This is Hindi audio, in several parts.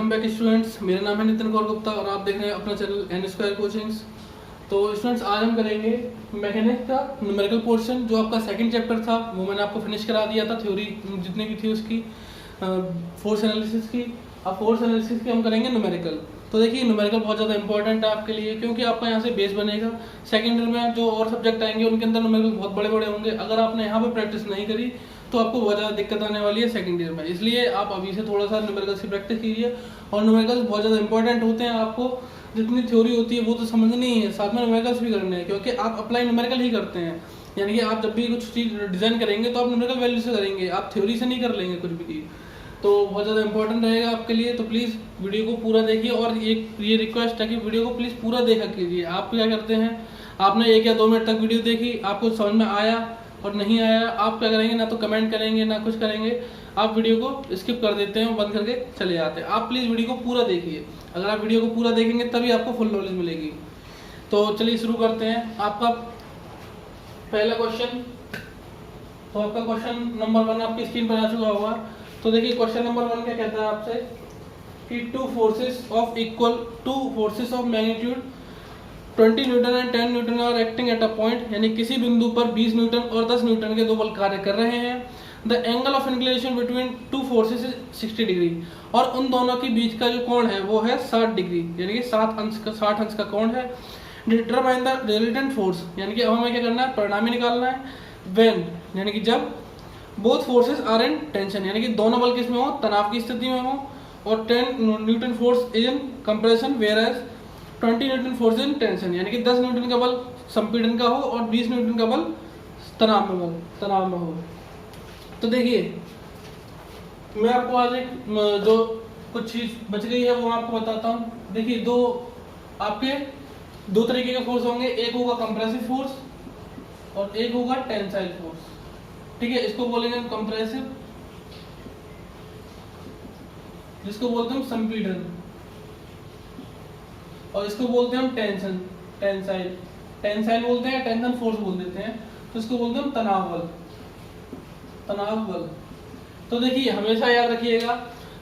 Welcome back students. मेरा नाम है नितिन कौर गुप्ता और आप देख रहे हैं अपना चैनल एन स्क्वायर कोचिंग्स। तो स्टूडेंट्स, आज हम करेंगे मैकेनिक्स का न्यूमेरिकल पोर्शन। जो आपका सेकंड चैप्टर था वो मैंने आपको फिनिश करा दिया था, थ्योरी जितनी भी थी उसकी, फोर्स एनालिसिस की। अब फोर्स एनालिसिस की हम करेंगे न्यूमेरिकल। तो देखिए, न्यूमेरिकल बहुत ज़्यादा इंपॉर्टेंट है आपके लिए, क्योंकि आपका यहाँ से बेस बनेगा। सेकेंड ईयर में जो और सब्जेक्ट आएंगे उनके अंदर न्यूमेरिकल बहुत बड़े बड़े होंगे। अगर आपने यहाँ पे प्रैक्टिस नहीं करी तो आपको बहुत ज़्यादा दिक्कत आने वाली है सेकंड ईयर में। इसलिए आप अभी से थोड़ा सा न्यूमेरिकल्स की प्रैक्टिस कीजिए। और न्यूमेरिकल्स बहुत ज़्यादा इंपॉर्टेंट होते हैं। आपको जितनी थ्योरी होती है वो तो समझनी ही है, साथ में न्यूमेरिकल्स भी करने हैं, क्योंकि आप अप्लाई न्यूमेरिकल ही करते हैं। यानी कि आप जब भी कुछ चीज़ डिज़ाइन करेंगे तो आप न्यूमेरिकल वैल्यू से करेंगे, आप थ्योरी से नहीं कर लेंगे कुछ भी चीज़। तो बहुत ज़्यादा इंपॉर्टेंट रहेगा आपके लिए। तो प्लीज़ वीडियो को पूरा देखिए, और एक ये रिक्वेस्ट है कि वीडियो को प्लीज़ पूरा देखा कीजिए। आप क्या करते हैं, आपने 1 या 2 मिनट तक वीडियो देखी, आपको समझ में आया और नहीं आया, आप क्या करेंगे, ना तो कमेंट करेंगे ना कुछ करेंगे, आप वीडियो को स्किप कर देते हैं, बंद करके चले जाते हैं। आप प्लीज़ वीडियो को पूरा देखिए। अगर आप वीडियो को पूरा देखेंगे तभी आपको फुल नॉलेज मिलेगी। तो चलिए शुरू करते हैं। आपका पहला क्वेश्चन, तो आपका क्वेश्चन नंबर 1 आपकी स्क्रीन पर आ चुका होगा। तो देखिए, क्वेश्चन नंबर 1 क्या कहता है आपसे कि two forces of magnitude 20 newton and 10 newton are acting at a point. यानी किसी बिंदु पर 20 न्यूटन और 10 न्यूटन के दो बल कार्य कर रहे हैं। The angle of inclination between two forces is 60 degree. और उन दोनों के बीच का जो कोण है वो है 60 डिग्री, यानी कि 60 अंश का कोण है। डिटरमाइन द रिजल्टेंट फोर्स, यानी कि अब हमें क्या करना है, परिणामी निकालना है। व्हेन, यानी कि जब both forces are in tension, यानी कि दोनों बल किस में हो, तनाव की स्थिति में हो। और 10 newton force is in compression whereas 20 newton force in tension, यानी कि 10 न्यूटन का बल संपीड़न का हो और 20 न्यूटन का बल तनाव में हो। तो देखिए, मैं आपको आज एक जो कुछ चीज बच गई है वो आपको बताता हूँ। देखिए, दो तरीके के फोर्स होंगे। एक होगा कंप्रेसिव फोर्स और एक होगा टेंसाइल फोर्स। ठीक है, इसको बोलेंगे हम कंप्रेसिव, जिसको बोलते हैं हम संपीड़न, और इसको बोलते हैं हम टेंसाइल बोलते हैं, टेंशन फोर्स बोल देते हैं। तो इसको बोलते हैं हम तनाव बल। तो देखिए, हमेशा याद रखिएगा,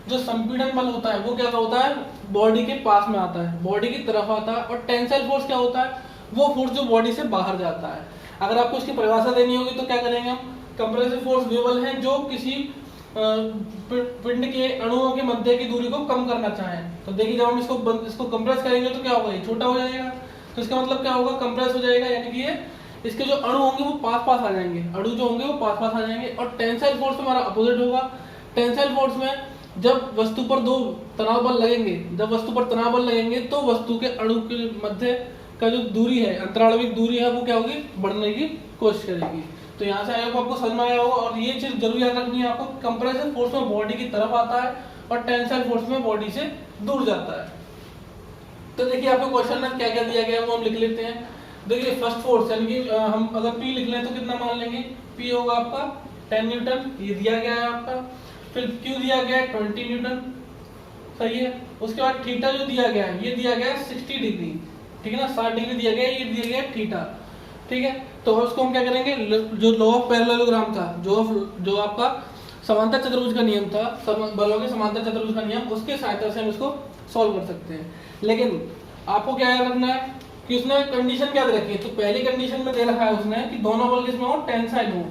जो संपीड़न बल होता है वो क्या होता है, बॉडी के पास में आता है, बॉडी की तरफ आता है। और टेंसाइल फोर्स क्या होता है, वो फोर्स जो बॉडी से बाहर जाता है। अगर आपको इसकी परिभाषा देनी होगी तो क्या करेंगे हम, कंप्रेसिव फोर्स वे बल है जो किसी पिंड के अणुओं के मध्य की दूरी को कम करना चाहें। तो देखिए, जब हम इसको कंप्रेस करेंगे तो क्या होगा, ये छोटा हो जाएगा। तो इसका मतलब क्या होगा, कंप्रेस हो जाएगा, यानी कि ये इसके जो अणु होंगे वो पास आ जाएंगे, अणु जो होंगे वो पास आ जाएंगे। और टेंसाइल फोर्स हमारा अपोजिट होगा। टेंसाइल फोर्स में जब वस्तु पर दो तनाव बल लगेंगे, तो वस्तु के अणु के मध्य का जो दूरी है, अंतराणविक दूरी है, वो क्या होगी, बढ़ने की कोशिश करेगी। तो यहाँ से आपको समझ में आया होगा। और ये चीज जरूर याद रखनी है आपको, कंप्रेसिव फोर्स में बॉडी की तरफ आता है और टेंसाइल फोर्स में बॉडी से दूर जाता है। तो देखिए, आपको क्वेश्चन में क्या क्या दिया गया है वो हम लिख लेते हैं। देखिए, फर्स्ट फोर्स, यानी कि हम अगर P लिख लें तो कितना मान लेंगे, P होगा आपका 10 न्यूटन, ये दिया गया है आपका। फिर Q दिया गया है 20 न्यूटन, सही है। उसके बाद थीटा जो दिया गया है, ये दिया गया है 60 डिग्री, ठीक है ना, 60 डिग्री दिया गया है, ये दिया गया है थीटा, ठीक है। तो उसको हम क्या करेंगे, जो लॉ ऑफ पैरेललोग्राम था, जो आपका समांतर चतुर्भुज का नियम था, बलों के समांतर चतुर्भुज का नियम, उसके सहायता से हम इसको सॉल्व कर सकते हैं। लेकिन आपको क्या याद रखना है कि उसने कंडीशन क्या दे रखी है। तो पहली कंडीशन में दे रखा है उसने कि दोनों बल किसमें हो, टेंसाइल हो,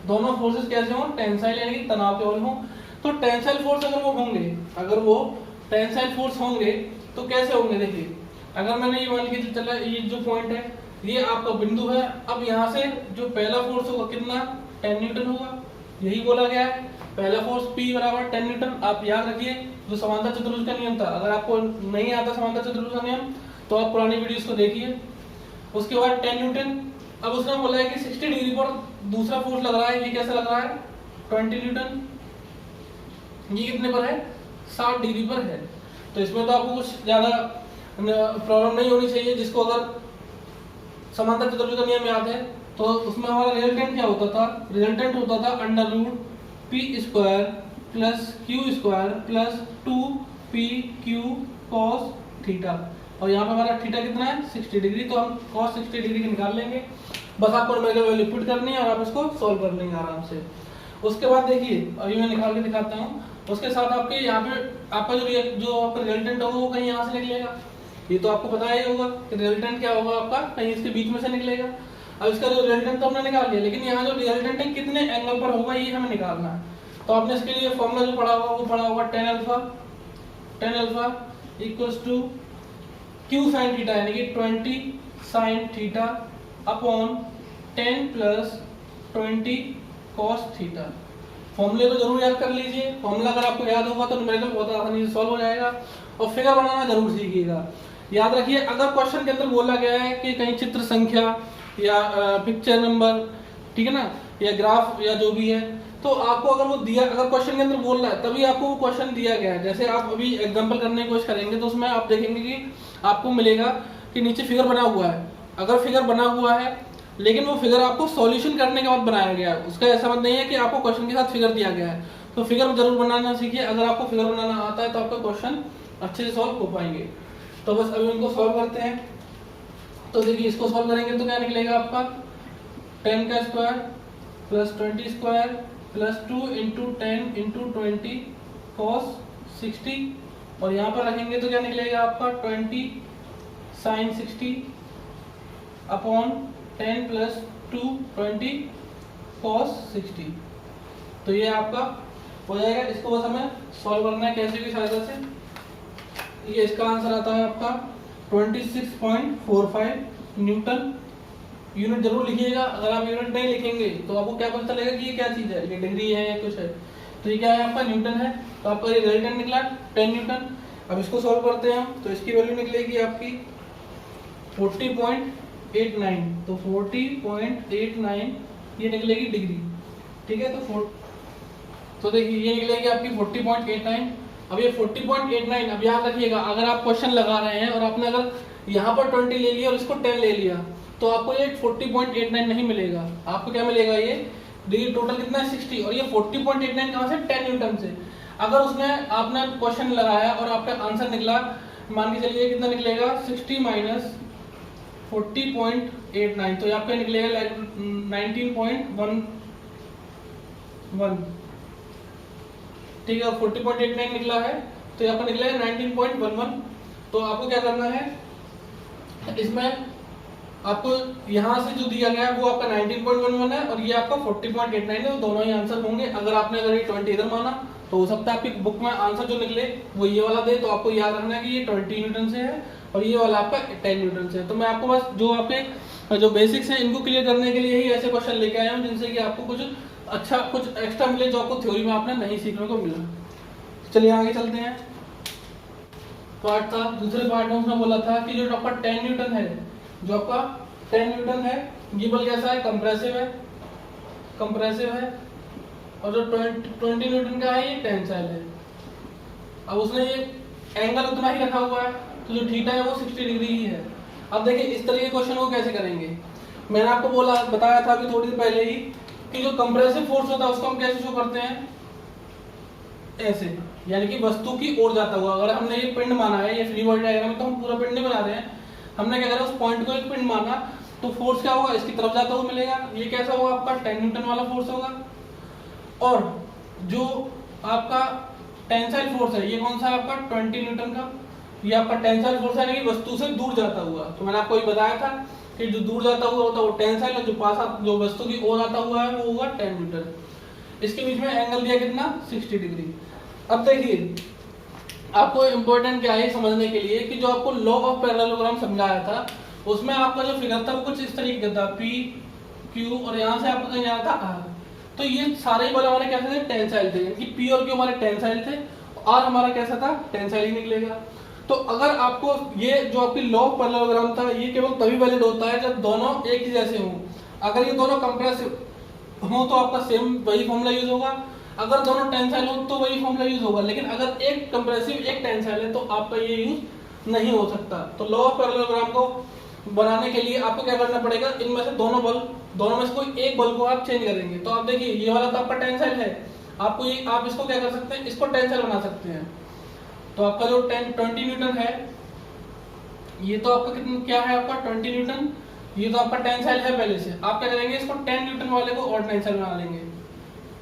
दोनों फोर्सेस कैसे हो, टेंसाइल, यानी कि तनाव के बल हो। तो टेंसाइल फोर्स अगर वो टेंसाइल फोर्स होंगे तो कैसे होंगे, देखिए, अगर मैंने ये मान के चला, ये जो पॉइंट है ये आपका बिंदु है। अब यहाँ से जो पहला फोर्स होगा कितना, 10 न्यूटन होगा, यही बोला गया है। पहला फोर्स P बराबर 10 न्यूटन। आप याद रखिए, जो समांतर चतुर्भुज का नियम था, अगर आपको नहीं आता समांतर चतुर्भुज का नियम तो आप पुरानी वीडियोस को देखिए। उसके बाद 10 न्यूटन। अब उसने बोला है कि 60 डिग्री पर दूसरा फोर्स लग रहा है, ये कैसा लग रहा है, 20 न्यूटन। ये कितने पर है, 60 डिग्री पर है। तो इसमें तो आपको कुछ ज्यादा प्रॉब्लम नहीं होनी चाहिए। जिसको अगर समांतर चतुर्भुज का नियम याद है तो उसमें हमारा रिजल्टेंट क्या होता था, रिजल्टेंट होता था √p² + q² + 2pq cos theta. और यहाँ पे हमारा थीटा कितना है, 60 डिग्री। तो हम cos 60 डिग्री की निकाल लेंगे। बस आपको न्यूमेरिकल वैल्यू पुट करनी है और आप इसको सॉल्व कर लेंगे आराम से। उसके बाद देखिए, अभी मैं निकाल के दिखाता हूँ। उसके साथ आपके यहाँ पे आपका जो आपका रिजल्टेंट होगा वो कहीं यहाँ से निकलेगा। ये तो आपको पता ही होगा कि रिजल्टेंट क्या होगा आपका, कहीं इसके बीच में से निकलेगा। अब इसका जो रिजल्टेंट तो हमने निकाल लिया, लेकिन यहाँ जो रिजल्टेंट है कितने एंगल पर होगा ये हमें निकालना है। तो आपने इसके लिए फॉर्मूला जो पढ़ा होगा वो पढ़ा होगा tan alpha equals to q sin theta, यानी कि 20 sin theta upon 10 plus 20 cos theta. फॉर्मूले को जरूर याद कर लीजिए। फॉर्मूला अगर आपको याद होगा तो न्यूमेरिकल बहुत आसानी से सॉल्व हो जाएगा। और फिगर बनाना जरूर सीखिएगा। याद रखिए, अगर क्वेश्चन के अंदर बोला गया है कि कहीं चित्र संख्या या पिक्चर नंबर, ठीक है ना, या ग्राफ या जो भी है, तो आपको अगर वो दिया, अगर क्वेश्चन के अंदर बोल रहा है तभी आपको वो क्वेश्चन दिया गया है। जैसे आप अभी एग्जांपल करने की कोशिश करेंगे तो उसमें आप देखेंगे कि आपको मिलेगा कि नीचे फिगर बना हुआ है। अगर फिगर बना हुआ है लेकिन वो फिगर आपको सॉल्यूशन करने के बाद बनाया गया है, उसका ऐसा मतलब नहीं है कि आपको क्वेश्चन के साथ फिगर दिया गया है। तो फिगर जरूर बनाना सीखिए। अगर आपको फिगर बनाना आता है तो आपका क्वेश्चन अच्छे से सॉल्व हो पाएंगे। तो बस अभी उनको सॉल्व करते हैं। तो देखिए, इसको सॉल्व करेंगे तो क्या निकलेगा आपका 10 का square plus 20 square plus 2 into 10 into 20 cos 60, और यहाँ पर रखेंगे तो क्या निकलेगा आपका 20 साइन 60 अपॉन 10 प्लस 2 20 कॉस 60। तो ये आपका हो जाएगा। इसको बस हमें सॉल्व करना है कैसे की सहायता से। ये इसका आंसर आता है आपका 26.45 न्यूटन। यूनिट जरूर लिखिएगा। अगर आप यूनिट नहीं लिखेंगे तो आपको क्या पता चलेगा कि ये क्या चीज है, ये डिग्री है या कुछ है। तो ये क्या है आपका न्यूटन है। तो आपका ये रिजल्टेंट निकला 10 न्यूटन। अब इसको सॉल्व करते हैं हम, तो इसकी वैल्यू निकलेगी आपकी 40.89। तो 40.89 ये निकलेगी डिग्री, ठीक है। तो देखिए ये निकलेगी आपकी 40.89। अब ये 40.89, अब याद रखिएगा, अगर आप क्वेश्चन लगा रहे हैं और आपने अगर यहाँ पर 20 ले लिया और इसको 10 ले लिया तो आपको ये 40.89 नहीं मिलेगा। आपको क्या मिलेगा, ये डिग्री टोटल कितना है 60, और ये 40.89 कहाँ से, 10 न्यूटन से। अगर उसमें आपने क्वेश्चन लगाया और आपका आंसर निकला, मान के चलिए कितना निकलेगा 60 माइनस 40.89, तो आपका निकलेगा 19.11, ठीक है। 40.89 निकला है तो यहाँ पर निकलेगा 19.11। तो आपको क्या करना है, इसमें आपको यहाँ से जो दिया गया है वो आपका 19.11 है और ये आपका 40.89 है। तो दोनों ही आंसर होंगे। अगर ये 20 इधर माना तो हो सकता है आपकी बुक में आंसर जो निकले वो ये वाला दे। तो आपको याद रखना है कि ये 20 न्यूटन से है और ये वाला आपका 10 न्यूटन से है। तो मैं आपको बस जो आपके जो बेसिक्स हैं इनको क्लियर करने के लिए ही ऐसे क्वेश्चन लेके आया हूँ जिनसे कि आपको कुछ अच्छा, कुछ एक्स्ट्रा मिले जो आपको थ्योरी में आपने नहीं सीखने को मिला। चलिए आगे चलते हैं। पार्ट था, दूसरे पार्ट में उसने बोला था कि जो आपका 10 न्यूटन है, जो आपका 10 न्यूटन है, ये बल कैसा है, कंप्रेसिव है, और जो 20 न्यूटन का है ये टेंसाइल है। अब उसने ये एंगल उतना ही रखा हुआ है, तो जो थीटा है वो 60 डिग्री ही है। अब देखिए इस तरह के क्वेश्चन को कैसे करेंगे। मैंने आपको बताया था अभी थोड़ी देर पहले ही कि जो कंप्रेसिव फोर्स होता है उसको हम कैसे शो करते हैं, ऐसे, यानी कि वस्तु की ओर जाता हुआ। अगर हमने ये पिंड माना है, ये फ्री बॉडी डायग्राम में तो हम पूरा पिंड नहीं बना रहे हैं, हमने क्या करा उस पॉइंट को एक पिंड माना, तो फोर्स क्या होगा, इसकी तरफ जाता हुआ मिलेगा। ये कैसा होगा, आपका 10 न्यूटन वाला फोर्स होगा। और जो आपका टेंसाइल फोर्स है ये कौन सा है, आपका 20 न्यूटन का। ये आपका टेंसाइल फोर्स है, यानी कि वस्तु से दूर जाता हुआ। तो मैंने आपको ये बताया था कि जो दूर जाता हुआ होता है वो टेंसाइल, और जो पास जो वस्तु की ओर आता हुआ है वो होगा 10 न्यूटन। इसके बीच में एंगल दिया कितना, 60 डिग्री। अब देखिए आपको इम्पोर्टेंट क्या है समझने के लिए कि जो आपको लॉ ऑफ पैरेललोग्राम समझाया था उसमें आपका जो फिगर था वो कुछ इस तरीके का था, P Q और यहाँ से आपका कहीं आया था R। तो ये सारे बल हमारे कैसे थे, टेंसाइल थे, यानी कि P और Q हमारे टेंसाइल थे, R हमारा कैसा था, टेंसाइल ही निकलेगा। तो अगर आपको ये जो आपकी लॉ ऑफ पैरेललोग्राम था ये केवल तभी वैलिड होता है जब दोनों एक ही जैसे हों। अगर ये दोनों कंप्रेसिव हो तो आपका सेम वही फॉर्मूला यूज होगा, अगर दोनों टेंसाइल हो तो वही फॉर्मूला यूज होगा। लेकिन अगर एक कंप्रेसिव एक टेंसाइल है तो आपका ये यूज नहीं हो सकता। तो लॉ ऑफ पैरेललोग्राम को बनाने के लिए आपको क्या करना पड़ेगा, इनमें से दोनों में से कोई एक बल को आप चेंज करेंगे। तो आप देखिए ये वाला तो आपका टेंसाइल है, आपको ये आप इसको क्या कर सकते हैं, इसको टेंसाइल बना सकते हैं। तो आपका जो 20 न्यूटन है ये तो आपका कितना क्या है, आपका 20 न्यूटन, ये तो आपका टेंसाइल है पहले से। आप क्या करेंगे, इसको 10 न्यूटन वाले को और टेंसाइल बना लेंगे,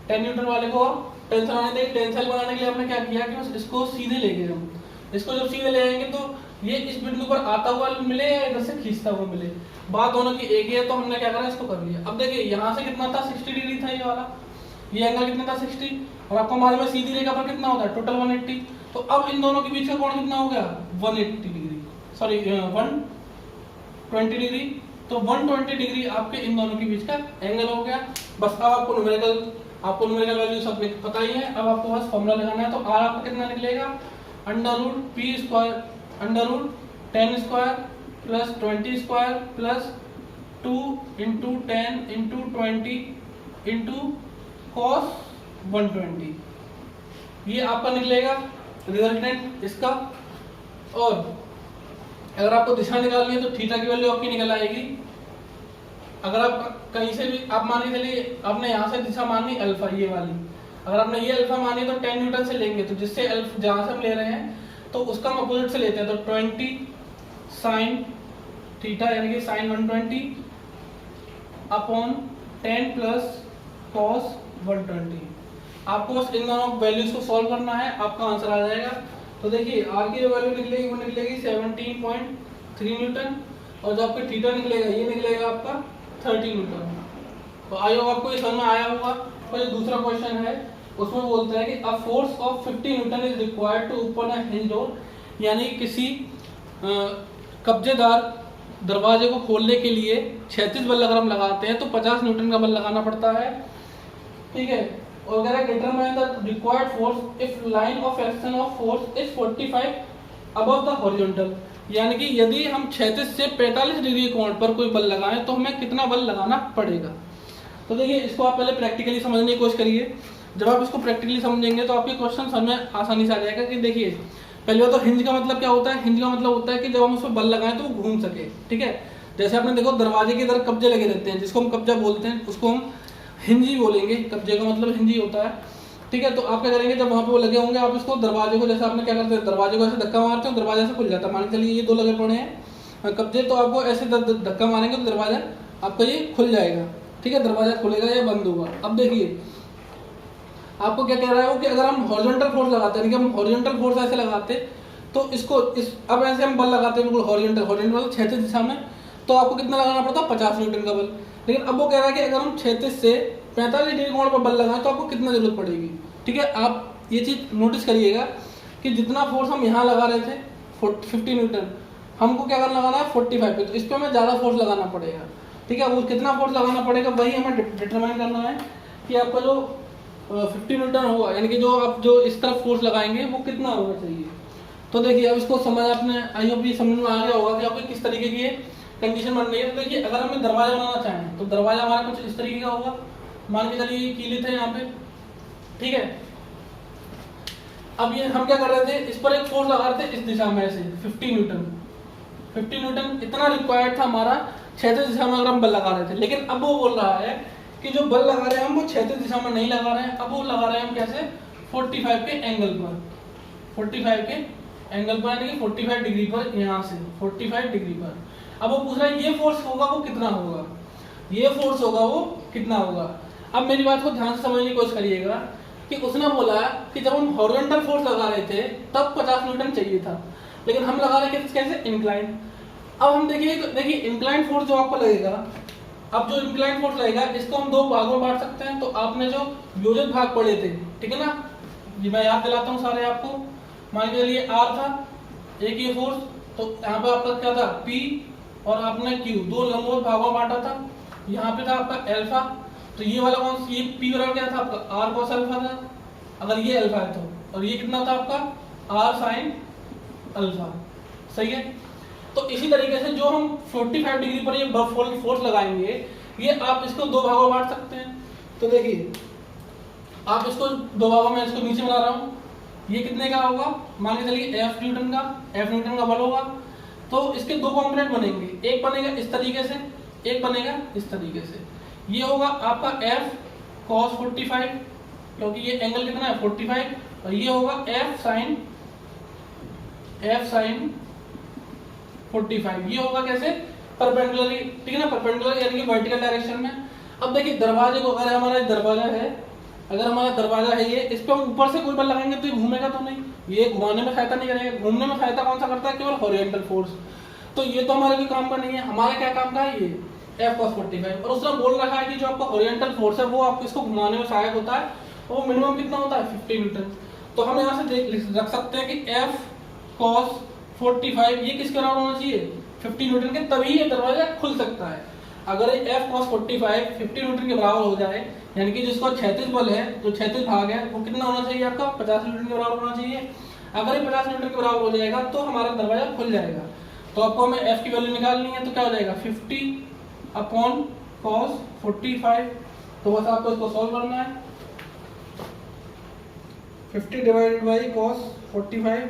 10 न्यूटन वाले को टेंसल बनाने के लिए, टेंसल बनाने के लिए हमने क्या किया कि बस इसको सीधे ले गए हम। इसको जब सीधे ले आएंगे तो ये इस बिंदु पर आता हुआ मिले या इधर से खींचता हुआ मिले, बात दोनों की एक ही है, तो हमने क्या करा इसको कर लिया। अब देखिए यहाँ से कितना था 60 डिग्री था ये वाला, ये एंगल कितना था 60, और आपको मालूम है सीधी रेखा पर कितना होता है टोटल 180। तो अब इन दोनों के बीच का कोण कितना हो गया 180 डिग्री, सॉरी 120 डिग्री। तो 120 डिग्री आपके इन दोनों के बीच का एंगल हो गया। बस अब आपको न्यूमेरिकल वैल्यू सब पता ही है, अब आपको बस फॉर्मूला लगाना है। तो आर आपका कितना निकलेगा √10 square plus 20 square plus 2 into 10 into 20 into cos 120, ये आपका निकलेगा रिजल्टेंट इसका। और अगर आपको दिशा निकालनी है तो थीटा की वैल्यू आपकी निकल आएगी। अगर आप कहीं से भी आप मान के चलिए आपने यहाँ से दिशा मानी अल्फा ये वाली, अगर आपने ये अल्फा मानी तो 10 न्यूटन से लेंगे, तो जिससे जहाँ से हम ले रहे हैं तो उसका हम अपोजिट से लेते हैं, तो 20 साइन थीटा यानी कि साइन 120 अपॉन 10 प्लस कॉस 120। आपको बस इन दोनों वैल्यूज को सॉल्व करना है, आपका आंसर आ जाएगा। तो देखिए आर की जो वैल्यू निकलेगी वो निकलेगी 17.3 न्यूटन, और जो आपका थीटा निकलेगा ये निकलेगा आपका 30 न्यूटन। तो आई होप आपको ये समझ में आया होगा। और जो दूसरा क्वेश्चन है उसमें बोलता है कि a force of 50 newton is required to open a hinge door, यानी किसी कब्जेदार दरवाजे को खोलने के लिए 36 बल अगर हम लगाते हैं तो 50 न्यूटन का बल लगाना पड़ता है, ठीक है। और अगर determine the required force if line of action of force is 45 above the horizontal, यानी कि यदि हम 36 से 45 डिग्री कोण पर कोई बल लगाएं तो हमें कितना बल लगाना पड़ेगा। तो देखिए इसको आप पहले प्रैक्टिकली समझने की कोशिश करिए। जब आप इसको प्रैक्टिकली समझेंगे तो आपके क्वेश्चन समझ में आसानी से आ जाएगा। कि देखिए पहले बात तो हिंज का मतलब क्या होता है, हिंज का मतलब होता है कि जब हम उसमें बल लगाएं तो वो घूम सके, ठीक है। जैसे आपने देखो दरवाजे की तरफ कब्जे लगे रहते हैं, जिसको हम कब्जा बोलते हैं, उसको हम हिंज ही बोलेंगे, कब्जे का मतलब हिंज ही होता है, ठीक है। तो आप क्या करेंगे जब वहाँ पे वो लगे होंगे, आप इसको दरवाजे को, जैसे आपने क्या करते हैं दरवाजे को ऐसे धक्का मारते हो, दरवाजा से खुल जाता है। मान के चलिए ये दो लगे पड़े हैं कब्जे, तो आपको ऐसे धक्का मारेंगे तो दरवाजा आपका ये खुल जाएगा, ठीक है। दरवाजा खुलेगा या बंद होगा। अब देखिए आपको क्या कह रहा है वो कि अगर हम हॉरिजॉन्टल फोर्स लगाते हैं, हम हॉरिजॉन्टल फोर्स ऐसे लगाते तो इसको अब ऐसे हम बल लगाते हैं बिल्कुल हॉरिजॉन्टल मतलब क्षैतिज दिशा में, तो आपको कितना लगाना पड़ता है 50 न्यूटन का बल। लेकिन अब वो कह रहा है कि अगर हम क्षैतिज से 45 डिग्री कोण पर बल लगाएं तो आपको कितना जरूरत पड़ेगी, ठीक है। आप ये चीज नोटिस करिएगा कि जितना फोर्स हम यहाँ लगा रहे थे 50 न्यूटन, हमको क्या करना लगाना है 45 पे, तो इस पर हमें ज्यादा फोर्स लगाना पड़ेगा, ठीक है। वो कितना फोर्स लगाना पड़ेगा वही हमें डिटरमाइन करना है कि आपका जो 50 न्यूटन होगा, यानी कि जो आप जो इस तरफ फोर्स लगाएंगे वो कितना होना चाहिए। तो देखिए अब इसको समझ आपने आई होप ये समझ में आ गया होगा कि आपको किस तरीके की कंडीशन बन रही है। तो देखिए अगर हमें दरवाजा बनाना चाहें तो दरवाजा हमारा कुछ इस तरीके का होगा, मान के चलिए कीले थे यहाँ पे, ठीक है। अब ये हम क्या कर रहे थे, इस पर एक फोर्स लगा रहे थे इस दिशा में ऐसे 50 न्यूटन इतना रिक्वायर्ड था हमारा क्षैतिज दिशा में अगर हम बल लगा रहे थे। लेकिन अब वो बोल रहा है कि जो बल लगा रहे हैं हम वो क्षैतिज दिशा में नहीं लगा रहे हैं, अब वो लगा रहे हैं हम कैसे 45 के एंगल पर, 45 के एंगल पर यानी कि 45 डिग्री पर, यहाँ से 45 डिग्री पर। अब वो पूछ रहा है ये फोर्स होगा वो कितना होगा, ये फोर्स होगा वो कितना होगा। अब मेरी बात को ध्यान से समझने की कोशिश करिएगा कि उसने बोला कि जब हम हॉरिजॉन्टल फोर्स लगा रहे थे तब 50 न्यूटन चाहिए था, लेकिन हम लगा रहे थे कैसे इंक्लाइन। अब हम देखिए इंक्लाइन फोर्स जो आपको लगेगा, अब जो इंक्लाइन फोर्स लगेगा इसको हम दो भागों में बांट सकते हैं। तो आपने जो योजित भाग पढ़े थे, ठीक है ना, ये मैं याद दिलाता हूँ सारे आपको। मान के चलिए आर था एक ये फोर्स, तो यहाँ पे आपका क्या था पी और आपने क्यू, दो लंबवत भागों में बांटा था। यहाँ पे था आपका अल्फा, तो ये वाला कौन सा, ये पी वाला क्या था आपका आर कॉस अल्फा था, अगर ये अल्फा है तो, और ये कितना था आपका आर साइन अल्फा, सही है। तो इसी तरीके से जो हम 45 डिग्री पर ये फोर्स लगाएंगे, ये आप इसको दो भागों में बांट सकते हैं। तो देखिए आप इसको दो भागों में, इसको नीचे बना रहा हूँ, ये कितने का होगा, मान के चलिए एफ न्यूटन का बल होगा। तो इसके दो कंपोनेंट बनेंगे, एक बनेगा इस तरीके से, एक बनेगा इस तरीके से। ये होगा आपका एफ कॉस 45, क्योंकि ये एंगल कितना है 45, और ये होगा एफ साइन 45, ये होगा कैसे परपेंडिकुलरली, ठीक है ना, परपेंडिकुलर यानी कि वर्टिकल डायरेक्शन में। अब देखिए दरवाजे को, अगर हमारा दरवाजा है, अगर हमारा दरवाजा है ये, इस पे हम ऊपर से कोई बल लगाएंगे तो ये घूमेगा तो नहीं, ये घुमाने में सहायता नहीं करेगा। घूमने में सहायता कौन सा करता है? केवल हॉरिजॉन्टल फोर्स। तो ये तो हमारे कोई काम का नहीं है। हमारा क्या काम का है? ये F cos 45। और उसने बोल रखा है कि जो आपका हॉरिजॉन्टल फोर्स है वो आपको इसको घुमाने में सहायक होता है, वो मिनिमम कितना होता है? 50 न्यूटन। तो हम यहाँ से रख सकते हैं कि F cos 45 ये किसके बराबर होना चाहिए? 50 न्यूटन के, तभी ये दरवाजा खुल सकता है। अगर F cos 45 50 न्यूटन के बराबर हो जाए, यानी कि जिसको क्षैतिज बल है, जो क्षैतिज भाग है, वो कितना होना चाहिए आपका? 50 न्यूटन के बराबर होना चाहिए। अगर ये 50 न्यूटन के बराबर हो जाएगा तो हमारा दरवाजा खुल जाएगा। तो आपको हमें F की वैल्यू निकालनी है, तो क्या हो जाएगा? 50 अपॉन cos 45। तो बस आपको इसको सॉल्व करना है। 50 डिवाइडेड बाई cos 45,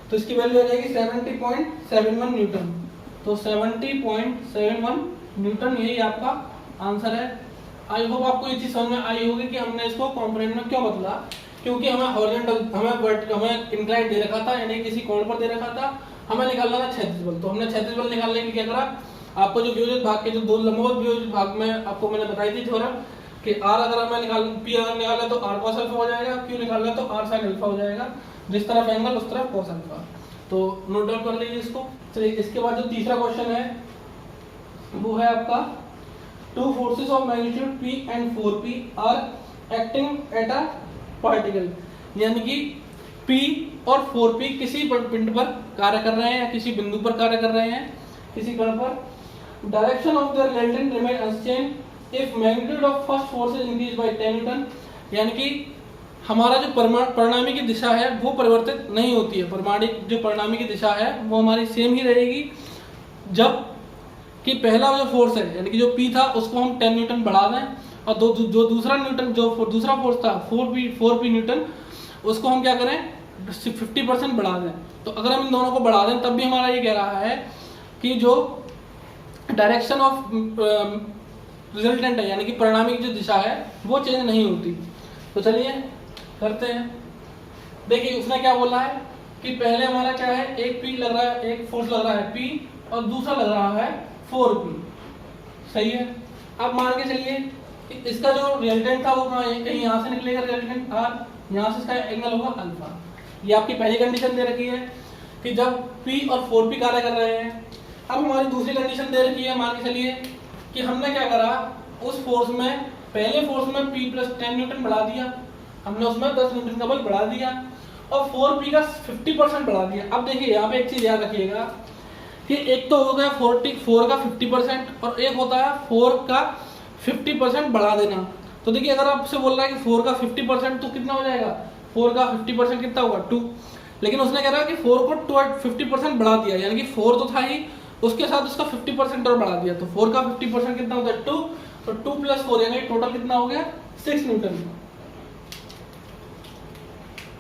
तो इसकी वैल्यू आ जाएगी 70.71 न्यूटन। तो 70.71 न्यूटन यही आपका आंसर है। आई होप आपको ये चीज समझ में आई होगी कि हमने इसको कंपोनेंट में क्यों बदला, क्योंकि हमें हॉरिजॉन्टल हमें इंक्लाइन दे रखा था, यानी किसी कोण पर दे रखा था, हमें निकालना था क्षैतिज बल। तो हमने क्षैतिज बल निकालने के लिए क्या करा? आपको जो वियोजित भाग के जो दो लंबवत वियोजित भाग में आपको मैंने बताई थी थ्योरम कि R अगर हमें P अगर निकाला तो R cos अल्फा हो जाएगा, Q निकालना तो R sin अल्फा हो जाएगा। जिस तरफ एंगल उस तरफ cos अल्फा। तो नोट डाउन कर लीजिए इसको। चलिए इसके बाद जो तीसरा क्वेश्चन है वो है आपका two forces of magnitude P and 4P are acting at a particle, यानी कि P और 4P किसी पिंड पर कार्य कर रहे हैं या किसी बिंदु पर कार्य कर रहे हैं, किसी कण पर। Direction of their resultant remain unchanged if magnitude of first force is increased by 10 Newton, यानी कि हमारा जो परिणामी की दिशा है वो परिवर्तित नहीं होती है। जो परिणामी की दिशा है वो हमारी सेम ही रहेगी जब कि पहला जो फोर्स है, यानी कि जो P था उसको हम 10 न्यूटन बढ़ा दें, और जो दूसरा फोर्स था 4P न्यूटन, उसको हम क्या करें? 50% बढ़ा दें। तो अगर हम इन दोनों को बढ़ा दें तब भी हमारा ये कह रहा है कि जो डायरेक्शन ऑफ रिजल्टेंट है, यानी कि परिणामी की जो दिशा है वो चेंज नहीं होती। तो चलिए करते हैं। देखिए उसने क्या बोला है कि पहले हमारा क्या है? एक P लग रहा है, एक फोर्स लग रहा है P, और दूसरा लग रहा है 4P। सही है। अब मान के चलिए इसका जो रिजल्टेंट था वो कहीं यहाँ से निकलेगा, रिजल्टेंट R, यहाँ से इसका एंगल होगा अल्फा। ये आपकी पहली कंडीशन दे रखी है कि जब P और 4P कार्य कर रहे हैं। अब हमारी दूसरी कंडीशन दे रखी है, मान के चलिए कि हमने क्या करा, उस फोर्स में पहले फोर्स में P प्लस 10 न्यूटन बढ़ा दिया, हमने उसमें 10 न्यूटन का बल बढ़ा दिया, और 4P का 50% बढ़ा दिया। अब देखिए यहाँ पे एक चीज याद रखिएगा कि एक तो हो गया 4 का 50% और एक होता है 4 का 50% बढ़ा देना। तो देखिए अगर आपसे बोल रहा है कि 4 का 50% तो कितना हो जाएगा? 4 का 50% कितना होगा? 2। लेकिन उसने कह रहा है कि 4 को 50% बढ़ा दिया, यानी कि 4 तो था ही, उसके साथ उसका 50% और बढ़ा दिया। तो 4 का 50% कितना होता है? 2। तो 2 प्लस 4 यानी टोटल कितना हो गया? 6 न्यूटन।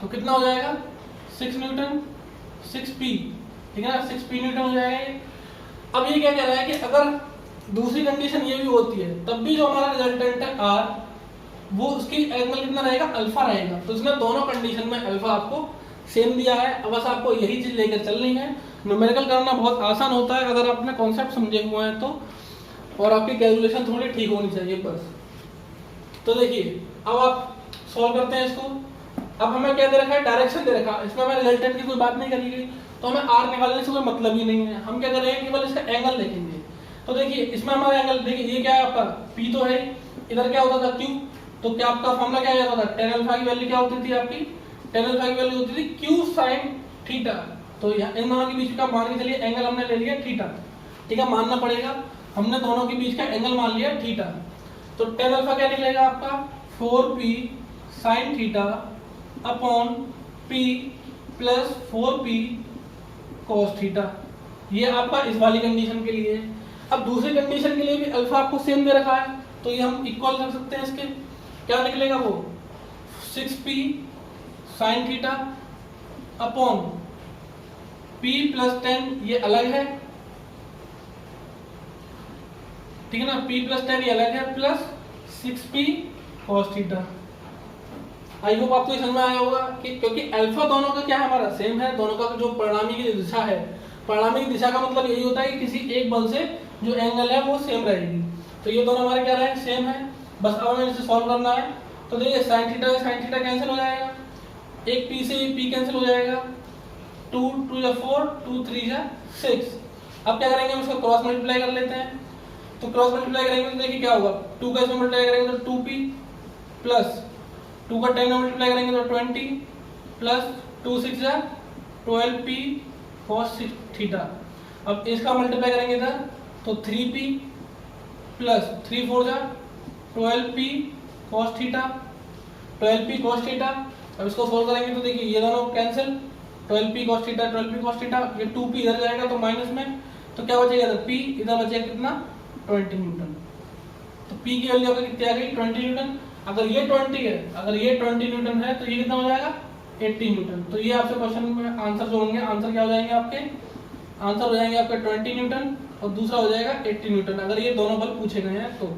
तो कितना हो जाएगा? 6 न्यूटन, 6P, ठीक है ना, 6P न्यूटन हो जाएगा। अब ये क्या कह रहा है कि अगर दूसरी कंडीशन ये भी होती है तब भी जो हमारा रिजल्टेंट है R, वो उसकी एंगल कितना रहेगा? अल्फा रहेगा। तो इसने दोनों कंडीशन में अल्फा आपको सेम दिया है। अब बस आपको यही चीज लेकर चलनी है। न्यूमेरिकल करना बहुत आसान होता है अगर आपने कॉन्सेप्ट समझे हुए हैं तो, और आपकी कैलकुलेशन थोड़ी ठीक होनी चाहिए बस। तो देखिए अब आप सॉल्व करते हैं इसको। अब हमें क्या दे रखा है? डायरेक्शन दे रखा है। इसमें हमें रिजल्टेंट की कोई बात नहीं करी गई, तो हमें R निकालने से कोई मतलब ही नहीं है। हम क्या करेंगे? केवल इसका एंगल देखेंगे। तो देखिए इसमें हमारा एंगल, देखिए ये क्या है आपका? P तो है, इधर क्या होता था? Q। तो क्या आपका फॉर्मूला क्या जाता था? tan अल्फा की वैल्यू क्या होती थी आपकी? tan अल्फा की वैल्यू होती थी Q sin थीटा। तो इन दोनों के बीच का मान के चलिए एंगल हमने ले लिया थीटा, ठीक है, मानना पड़ेगा। हमने दोनों के बीच का एंगल मान लिया थीटा। तो tan अल्फा क्या निकलेगा आपका? 4P sin theta upon P plus 4P cos theta. ये आपका इस वाली कंडीशन के लिए। अब दूसरी कंडीशन के लिए भी अल्फा आपको सेम दे रखा है, तो ये हम इक्वल कर सकते हैं। इसके क्या निकलेगा? वो 6P sin theta upon P plus 10, ये अलग है, ठीक है ना, P प्लस 10 ये अलग है, plus 6P cos theta. I hope आपको ये समझ में आया होगा कि क्योंकि अल्फा दोनों का क्या है? हमारा सेम है। दोनों का जो परिणामी की दिशा है, परिणामी की दिशा का मतलब यही होता है कि किसी एक बल से जो एंगल है वो सेम रहेगी। तो ये दोनों हमारे क्या रहे? सेम है। बस अब हमें इसे सॉल्व करना है। तो देखिए साइन थीटा कैंसिल हो जाएगा, एक पी से ये पी कैंसिल हो जाएगा, 2 2 या 4, 2 3 या 6। अब क्या करेंगे, हम इसको क्रॉस मल्टीप्लाई कर लेते हैं। तो क्रॉस मल्टीप्लाई करेंगे तो देखिए क्या होगा, 2 का इसमें मल्टीप्लाई करेंगे तो 2p प्लस 2 का 10 में मल्टीप्लाई करेंगे तो 20 प्लस 2 6 या 12p cos थीटा। अब इसका मल्टीप्लाई करेंगे इधर तो 3p प्लस 3 4 जा 12p cos theta, 12p cos theta. अब इसको सोल्व करेंगे तो देखिए ये दोनों cancel, 12p cos theta 12p cos theta, ये 2p इधर जाएगा तो माइनस में, तो क्या बचेगा इधर p, इधर बचेगा कितना 20 न्यूटन। तो p की वैल्यू कितनी आ गई 20 न्यूटन। अगर ये 20 है, अगर ये 20 न्यूटन है तो ये कितना हो जाएगा 80 न्यूटन। तो ये आपसे क्वेश्चन में आंसर जो होंगे, आंसर क्या हो जाएंगे आपके, आंसर हो जाएंगे आपके 20 न्यूटन और दूसरा हो जाएगा 80 न्यूटन, अगर ये दोनों बल पूछे गए हैं तो।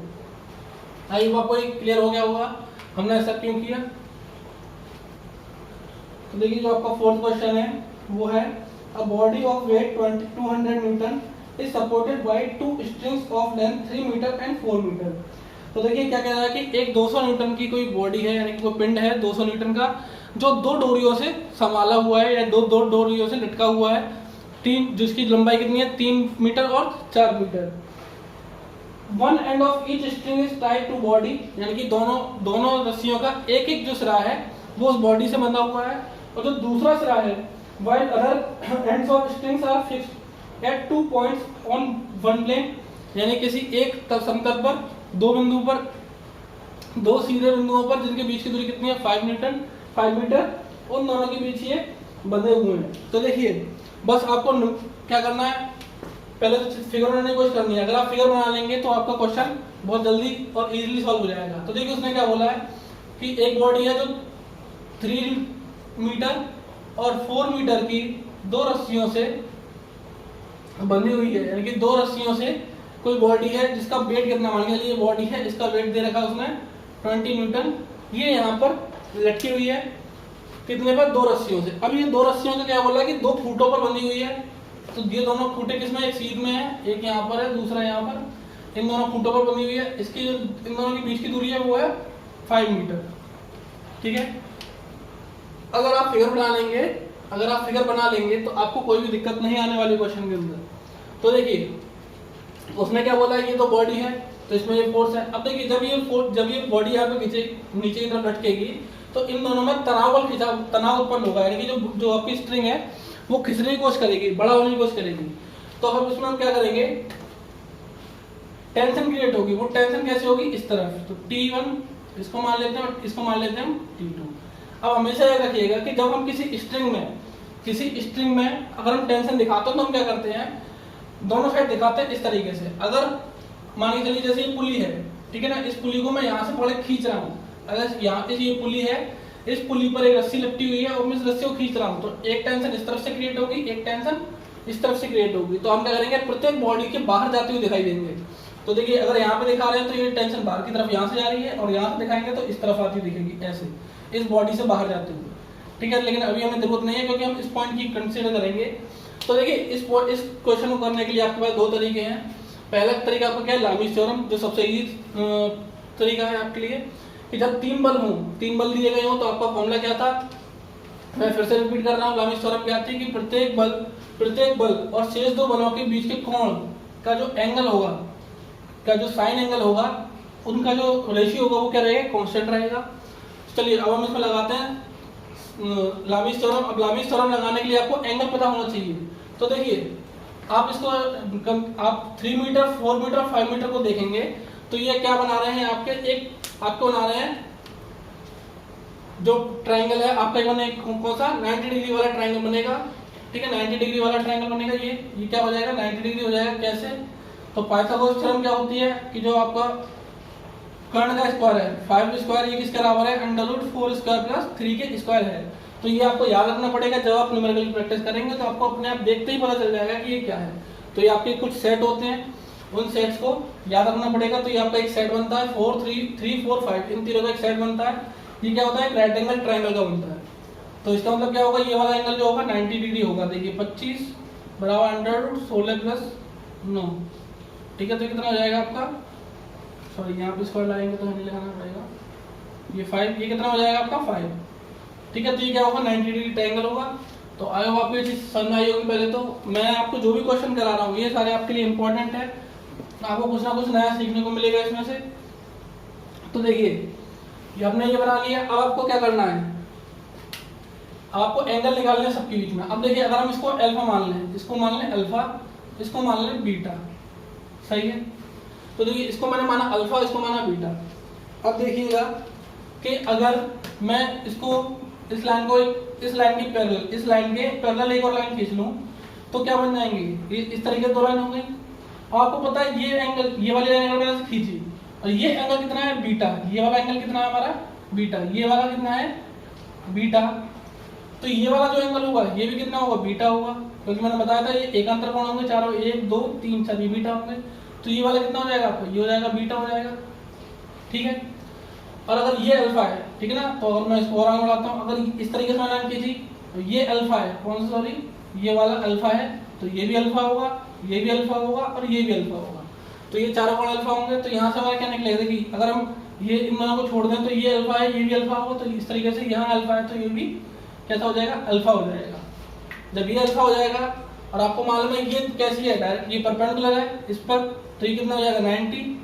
आई होप आपको क्लियर हो गया होगा हमने ऐसा क्यों किया। तो देखिए जो आपका फोर्थ क्वेश्चन है वो है a body of weight 200 newton is supported by two strings of length 3 metre and 4 metre. तो देखिए क्या कह रहा है कि एक 200 न्यूटन की कोई बॉडी है, यानी कि कोई पिंड है 200 न्यूटन का, जो दो डोरियों से संभाला हुआ है या दो डोरियों से लटका हुआ है, तीन, जिसकी लंबाई कितनी है 3 मीटर और 4 metre. One end of each string is tied to body, यानी कि दोनों रस्सियों का एक एक जो सिरा है वो उस बॉडी से बंधा हुआ है, और जो दूसरा सिरा है while other ends of strings are fixed at 2 points on one plane, यानी किसी एक समतल पर दो बिंदु पर, दो सीधे बिंदुओं पर जिनके बीच की दूरी कितनी है 5 मीटर, उन दोनों के बीच ये बंधे हुए हैं। तो देखिए बस आपको क्या करना है, पहले तो फिगर बनाने की कोशिश करनी है। अगर आप फिगर बना लेंगे तो आपका क्वेश्चन बहुत जल्दी और इजीली सॉल्व हो जाएगा। तो देखिए उसने क्या बोला है कि एक बॉडी है जो 3 मीटर और 4 मीटर की दो रस्सियों से बंधी हुई है, यानी कि दो रस्सियों से कोई बॉडी है जिसका वेट कितना, मान के चलिए बॉडी है, इसका वेट दे रखा उसने 20 न्यूटन, ये यहाँ पर लटकी हुई है कितने पर, दो रस्सियों से। अब ये दो रस्सियों से क्या बोला कि 2 फूटों पर बंधी हुई है, तो ये दोनों फूटे किसमें, एक सीध में है, एक यहाँ पर है, दूसरा यहाँ पर, इन दोनों फूटों पर बंधी हुई है। इसकी जो इन दोनों के बीच की दूरी है वो है 5 मीटर, ठीक है। अगर आप फिगर बना लेंगे तो आपको कोई भी दिक्कत नहीं आने वाली क्वेश्चन के अंदर। तो देखिए उसने क्या बोला, ये तो बॉडी है तो इसमें ये फोर्स है। अब देखिए जब ये बॉडी यहाँ पे नीचे की तरफ लटकेगी तो इन दोनों में तनाव उत्पन्न होगा, यानी कि जो आपकी स्ट्रिंग है वो खिंचने की कोशिश करेगी, बड़ा होने की कोशिश करेगी। तो हम इसमें क्या करेंगे, टेंशन क्रिएट होगी। वो टेंशन कैसे होगी, इस तरफ, तो T1 इसको मान लेते हैं और इसको मान लेते हैं T2। अब हमेशा याद रखिएगा कि जब हम किसी स्ट्रिंग में अगर हम टेंशन दिखाते हैं तो हम क्या करते हैं, दोनों साइड दिखाते हैं इस तरीके से। अगर मान के चलिए जैसे ये पुली है, ठीक है ना, इस पुली को मैं यहाँ से पकड़ खींच रहा हूँ, अगर यहाँ पे ये पुली है, इस पुली पर एक रस्सी लपटी हुई है और मैं इस रस्सी को खींच रहा हूँ, तो एक टेंशन इस तरफ से क्रिएट होगी, एक टेंशन इस तरफ से क्रिएट होगी। तो हम क्या करेंगे, प्रत्येक बॉडी के बाहर जाते हुए दिखाई देंगे। तो देखिए अगर यहाँ पे दिखा रहे हैं तो ये टेंशन बाहर की तरफ यहाँ से जा रही है, और यहाँ से दिखाएंगे तो इस तरफ आती दिखेगी, ऐसे इस बॉडी से बाहर जाते हुए, ठीक है। लेकिन अभी हमें जरूरत नहीं है क्योंकि हम इस पॉइंट की कंसीडर करेंगे। तो देखिए इस क्वेश्चन को करने के लिए आपके पास दो तरीके हैं। पहला तरीका आपका क्या है, लामीज थ्योरम, जो सबसे इजी तरीका है आपके लिए, कि जब तीन बल दिए गए हो तो आपका फॉर्मूला क्या था, मैं फिर से रिपीट कर रहा हूँ। लामीज थ्योरम क्या थी कि प्रत्येक बल और शेष दो बलों के बीच के कोण का जो एंगल होगा, का जो साइन एंगल होगा, उनका जो रेशियो होगा वो क्या रहेगा, कांस्टेंट रहेगा। चलिए अब हम इसमें लगाते हैं लामीज थ्योरम। अब लामीज थ्योरम लगाने के लिए आपको एंगल पता होना चाहिए। तो देखिए आप इसको आप 3 मीटर 4 मीटर 5 मीटर को देखेंगे तो ये क्या बना रहे हैं, आपको बना रहे हैं जो ट्राइंगल है आपका, कौन सा 90 डिग्री वाला ट्राइंगल बनेगा, ठीक है, 90 डिग्री वाला ट्राइंगल बनेगा। ये क्या हो जाएगा, 90 डिग्री हो जाएगा। कैसे, तो पाइथागोरस थ्योरम क्या होती है कि जो आपका कर्ण का स्क्वायर है 5 स्क्वायर, ये किसके बराबर है, √4 स्क्वायर प्लस 3 के स्क्वायर है। तो ये आपको याद रखना पड़ेगा। जब आप न्यूमेरिकल की प्रैक्टिस करेंगे तो आपको अपने आप देखते ही पता चल जाएगा कि ये क्या है। तो ये आपके कुछ सेट होते हैं, उन सेट्स को याद रखना पड़ेगा। तो ये आपका एक सेट बनता है 4 3 4 5, इन तीनों का एक सेट बनता है। ये क्या होता है, राइट एंगल ट्राइंगल का बनता है। तो इसका मतलब क्या होगा, ये वाला एंगल जो होगा 90 डिग्री होगा। देखिए 25 बराबर √16 प्लस 9, ठीक है। तो कितना हो जाएगा आपका, सॉरी यहाँ पे स्क्वायर लाएंगे तो हमें लगाना पड़ेगा, ये 5, ये कितना हो जाएगा आपका 5। ठीक है, तो ये क्या होगा 90 डिग्री ट्रायंगल होगा। तो आई होप आपको ये चीज समझ में आई होगी। पहले तो मैं आपको जो भी क्वेश्चन करा रहा हूँ ये सारे आपके लिए इंपॉर्टेंट है, आपको कुछ ना कुछ नया सीखने को मिलेगा इसमें से। तो देखिए ये हमने ये बना लिया, अब आपको क्या करना है, आपको एंगल निकालने हैं सबके बीच में। अब देखिए अगर हम इसको अल्फा मान लें, इसको मान लें अल्फा, इसको मान लें बीटा, सही है। तो देखिए इसको मैंने माना अल्फा, इसको माना बीटा। अब देखिएगा कि अगर मैं इसको इस लाइन को इस लाइन के पैरेलल, इस लाइन के पैरेलल एक और लाइन खींच लूं तो क्या बन जाएंगे, ये इस तरीके से दो लाइन हो गई। और आपको पता है ये एंगल, ये वाली लाइन अगर मैंने खींची और ये एंगल कितना है बीटा, ये वाला एंगल कितना है हमारा बीटा, ये वाला कितना है बीटा। तो ये वाला जो एंगल होगा ये भी कितना होगा बीटा होगा, क्योंकि मैंने बताया था ये एकांतर कोण होंगे चारों, 1 2 3 4, ये बीटा होंगे। तो ये वाला कितना हो जाएगा आपको, ये हो जाएगा बीटा हो जाएगा। ठीक है, और अगर ये अल्फा है, ठीक है ना, तो अगर मैं इसको और आगे बढ़ाता हूँ, अगर इस तरीके से मैंने लाइन खींची तो ये अल्फा है, कौन सा सॉरी, ये वाला अल्फा है, तो ये भी अल्फा होगा, ये भी अल्फा होगा और ये भी अल्फा होगा। तो ये चारों कोण अल्फा होंगे। तो यहाँ से हमारा क्या निकलेगा, देखिए अगर हम ये इन दोनों को छोड़ दें तो ये अल्फा है, ये भी अल्फा होगा। तो इस तरीके से यहाँ अल्फा है तो ये भी कैसा हो जाएगा, अल्फा हो जाएगा। जब ये अल्फा हो जाएगा और आपको मालूम है ये कैसी है, डायरेक्ट ये परपेंडिकुलर है इस पर, तो ये कितना हो जाएगा 90,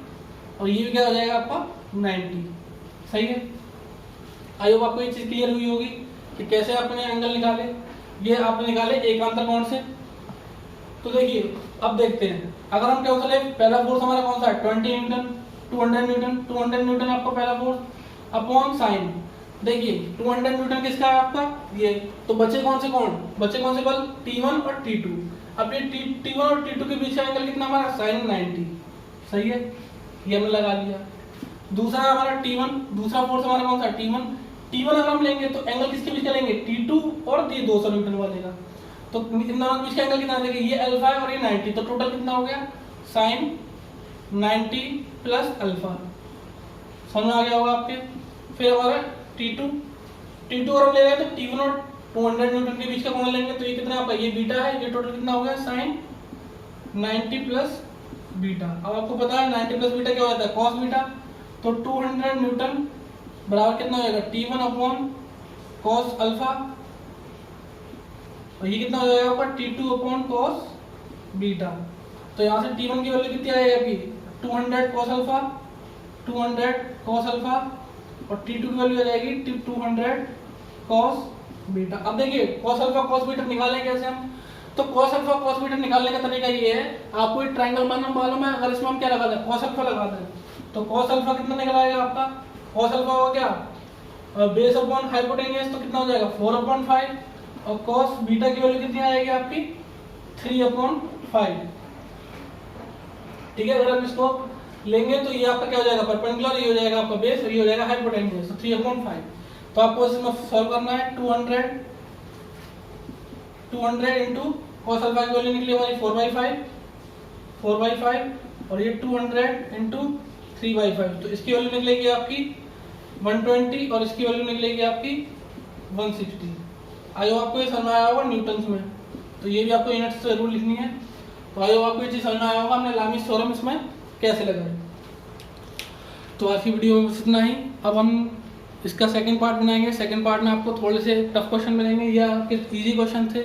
और ये भी क्या हो जाएगा आपका 90, सही है। आई होप आपको ये चीज क्लियर हुई होगी कि कैसे आपने एंगल निकाले, ये आपने निकाले एकांतर कोण से। तो देखिए अब देखते हैं, अगर हम क्या चले, पहला फोर्स हमारा कौन सा है 20 न्यूटन, 200 न्यूटन, 200 न्यूटन आपका पहला फोर्स अपॉन साइन। देखिए 200 न्यूटन किसका है आपका ये, तो बचे कौन से कोण, बचे कौन से बल T1 और T2। अब ये T1 और T2 के बीच का एंगल कितना हमारा साइन 90, सही है, ये हमने लगा लिया। दूसरा हमारा T1, दूसरा फोर्स हमारा कौन सा T1। T1 अगर हम लेंगे तो एंगल किसके बीच का लेंगे, T2 और ये 200 न्यूटन वाले का। तो इन दोनों के बीच का एंगल कितना, देखिए ये अल्फा है और ये 90, तो टोटल कितना हो गया साइन 90 प्लस अल्फा, समझ में आ गया होगा आपके। फिर हमारा T2 अगर हम ले रहे हैं तो T1 और 200 न्यूटन के बीच का कोण लेंगे तो ये कितना आपका, ये बीटा है, ये टोटल कितना हो गया साइन 90 प्लस बीटा। अब आपको पता है 90 प्लस बीटा क्या होता है cos बीटा। तो 200 न्यूटन बराबर कितना हो जाएगा T1 अपॉन cos अल्फा, और ये कितना हो जाएगा आपका T2 अपॉन cos बीटा। तो यहाँ से T1 की वैल्यू कितनी आएगी आपकी 200 cos अल्फा, 200 cos अल्फा, और T2 की वैल्यू आ जाएगी 200 cos बीटा। अब देखिए cos अल्फा cos बीटा निकालें कैसे हम, तो cos अल्फा cos बीटा निकालने का तरीका ये है, आपको एक ट्रायंगल बनना मालूम है, अगर इसमें हम क्या लगा दें cos अल्फा लगा दें तो cos अल्फा कितना निकल आएगा आपका, cos अल्फा हो गया बेस अपॉन हाइपोटेन्यूज, तो कितना हो जाएगा 4/5, और cos बीटा की वैल्यू कितनी आएगी आपकी 3/5। ठीक है, अगर हम इसको लेंगे तो ये आपका क्या हो जाएगा परपेंडिकुलर, ये हो जाएगा आपका बेस और ये हो जाएगा हाइपोटेन्यूज, तो 3/5। तो आपको इसमें सॉल्व करना है 200 इनटू cos अल्फा की वैल्यू निकली हमारी 4/5 और ये 200 इनटू 3/5, तो इसकी वैल्यू निकलेगी आपकी 120 और इसकी वैल्यू निकलेगी आपकी 160। आयो आपको ये समझ में आया होगा न्यूटन्स में, तो ये भी आपको यूनिट्स जरूर लिखनी है। तो आयो आपको ये चीज समझ में आया होगा हमने लामीस थ्योरम इसमें कैसे लगाए। तो आज की वीडियो में इतना ही। अब हम इसका सेकंड पार्ट बनाएंगे। सेकंड पार्ट में आपको थोड़े से टफ क्वेश्चन मिलेंगे, ये आपके इजी क्वेश्चन थे,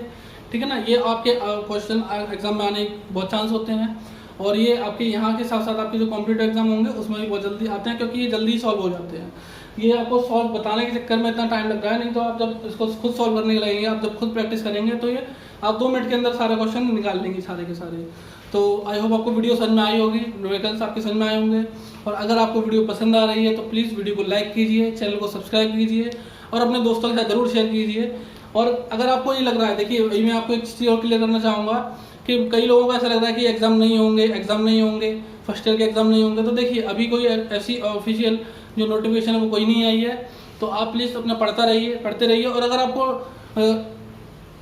ठीक है ना। ये आपके क्वेश्चन एग्जाम में आने के बहुत चांस होते हैं, और ये आपके यहाँ के साथ साथ आपके जो कॉम्पिटिटिव एग्जाम होंगे उसमें भी बहुत जल्दी आते हैं, क्योंकि ये जल्दी सॉल्व हो जाते हैं। ये आपको सॉल्व बताने के चक्कर में इतना टाइम लग रहा है, नहीं तो आप जब इसको खुद सॉल्व करने के लगेंगे, आप जब खुद प्रैक्टिस करेंगे तो ये आप 2 मिनट के अंदर सारा क्वेश्चन निकाल लेंगे सारे के सारे। तो आई होप आपको वीडियो समझ में आई होगी, न्यूमेरिकल्स आपके समझ में आए होंगे। और अगर आपको वीडियो पसंद आ रही है तो प्लीज़ वीडियो को लाइक कीजिए, चैनल को सब्सक्राइब कीजिए और अपने दोस्तों के साथ ज़रूर शेयर कीजिए। और अगर आपको ये लग रहा है, देखिए मैं आपको एक चीज़ और क्लियर करना चाहूँगा कि कई लोगों को ऐसा लग रहा है कि एग्ज़ाम नहीं होंगे, फर्स्ट ईयर के एग्ज़ाम नहीं होंगे। तो देखिए अभी कोई ऐसी ऑफिशियल जो नोटिफिकेशन है वो कोई नहीं आई है, तो आप प्लीज़ अपना पढ़ते रहिए। और अगर आपको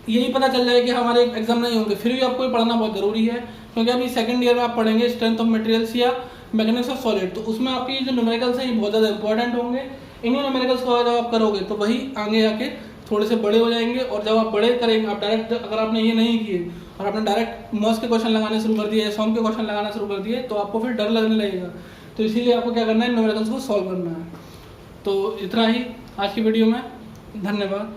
यही पता चल जाए कि हमारे एग्जाम नहीं होंगे, फिर भी आपको पढ़ना बहुत ज़रूरी है, क्योंकि अभी सेकंड ईयर में आप पढ़ेंगे स्ट्रेंथ ऑफ मटेरियल्स या मैकेनिक्स ऑफ सॉलिड, तो उसमें आपकी जो न्यूमेरिकल्स हैं ये बहुत ज़्यादा इंपॉर्टेंट होंगे। इन्हीं न्यूमेरिकल्स को जब आप करोगे तो वही आगे आके थोड़े से बड़े हो जाएंगे। और जब आप बड़े करेंगे, आप डायरेक्ट अगर आपने ये नहीं किए और आपने डायरेक्ट मॉस के क्वेश्चन लगाने शुरू कर दिए या सॉम के क्वेश्चन लगाना शुरू कर दिए, तो आपको फिर डर लगने लगेगा। तो इसीलिए आपको क्या करना है, न्यूमेरिकल्स को सॉल्व करना है। तो इतना ही आज की वीडियो में, धन्यवाद।